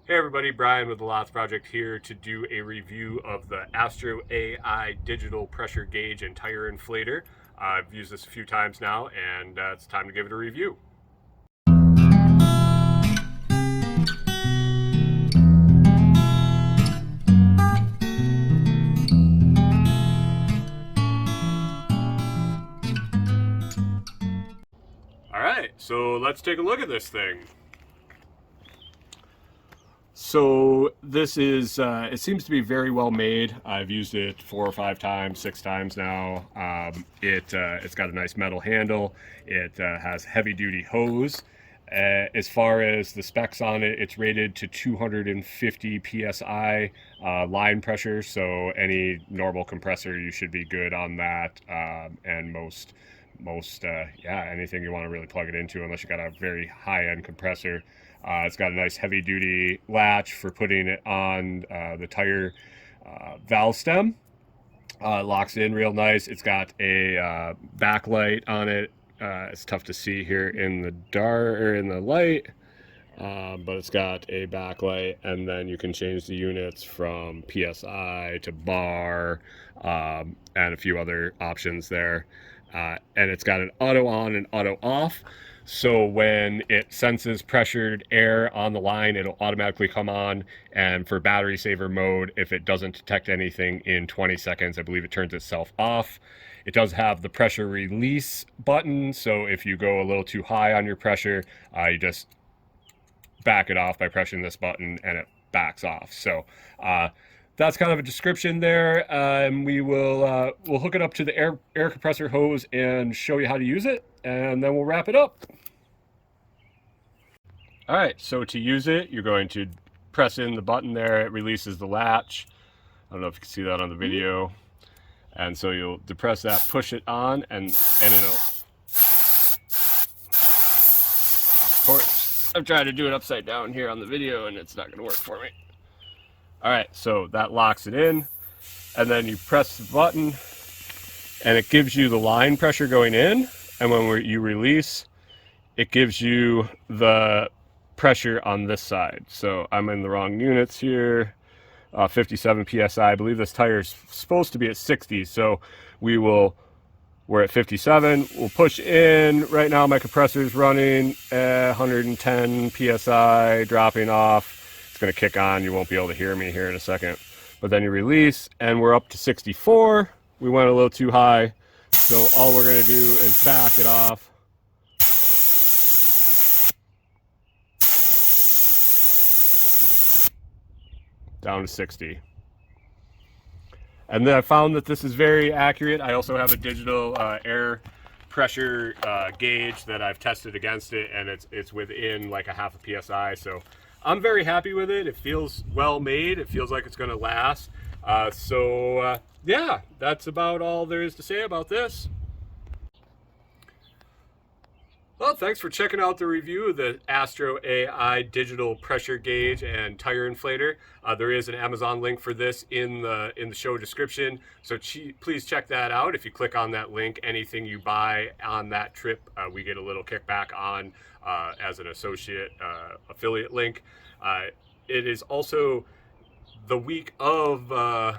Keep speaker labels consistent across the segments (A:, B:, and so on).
A: Hey everybody, Brian with the Lots Project here to do a review of the AstroAI digital pressure gauge and tire inflator. I've used this a few times now and it's time to give it a review. Alright, so let's take a look at this thing. So this is, it seems to be very well made. I've used it 4 or 5 times, 6 times now. It's got a nice metal handle. It has heavy duty hose. As far as the specs on it, it's rated to 250 PSI line pressure. So any normal compressor, you should be good on that. And most anything you want to really plug it into, unless you got a very high-end compressor. It's got a nice heavy-duty latch for putting it on the tire valve stem. It locks in real nice. It's got a backlight on it. It's tough to see here in the dark or in the light, but it's got a backlight, and then you can change the units from PSI to bar and a few other options there. And it's got an auto on and auto off. So when it senses pressured air on the line, it'll automatically come on. And for battery saver mode, if it doesn't detect anything in 20 seconds, I believe it turns itself off. It does have the pressure release button. So if you go a little too high on your pressure, you just back it off by pressing this button and it backs off. So that's kind of a description there. We'll hook it up to the air compressor hose and show you how to use it, and then we'll wrap it up. All right, so to use it, you're going to press in the button there. It releases the latch. I don't know if you can see that on the video. And so you'll depress that, push it on, and it'll, of course, I'm trying to do it upside down here on the video and it's not gonna work for me. All right, so that locks it in, and then you press the button and it gives you the line pressure going in, and when you release, it gives you the pressure on this side. So I'm in the wrong units here. 57 PSI. I believe this tire is supposed to be at 60, so we're at 57. We'll push in. Right now my compressor is running at 110 PSI, dropping off. It's going to kick on. You won't be able to hear me here in a second. But then you release, and we're up to 64. We went a little too high, so all we're going to do is back it off. Down to 60. And then I found that this is very accurate. I also have a digital air pressure gauge that I've tested against it, and it's within like a half a PSI. So I'm very happy with it. It feels well made. It feels like it's going to last. Yeah, that's about all there is to say about this. Well, thanks for checking out the review of the AstroAI digital pressure gauge and tire inflator. There is an Amazon link for this in the show description, so please check that out. If you click on that link, anything you buy on that trip, we get a little kickback on as an associate affiliate link. It is also the week of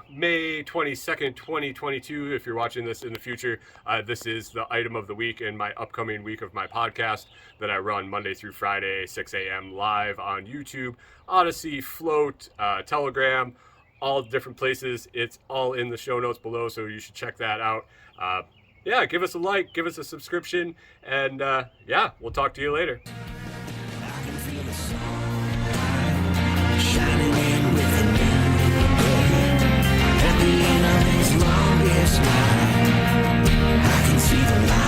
A: May 22nd, 2022. If you're watching this in the future, this is the item of the week in my upcoming week of my podcast that I run Monday through Friday, 6 a.m. live on YouTube, Odyssey, Float, Telegram, all different places. It's all in the show notes below, so you should check that out. Yeah, give us a like, give us a subscription, and yeah, we'll talk to you later.
B: Shining in with a new day. At the end of this longest night, I can see the light.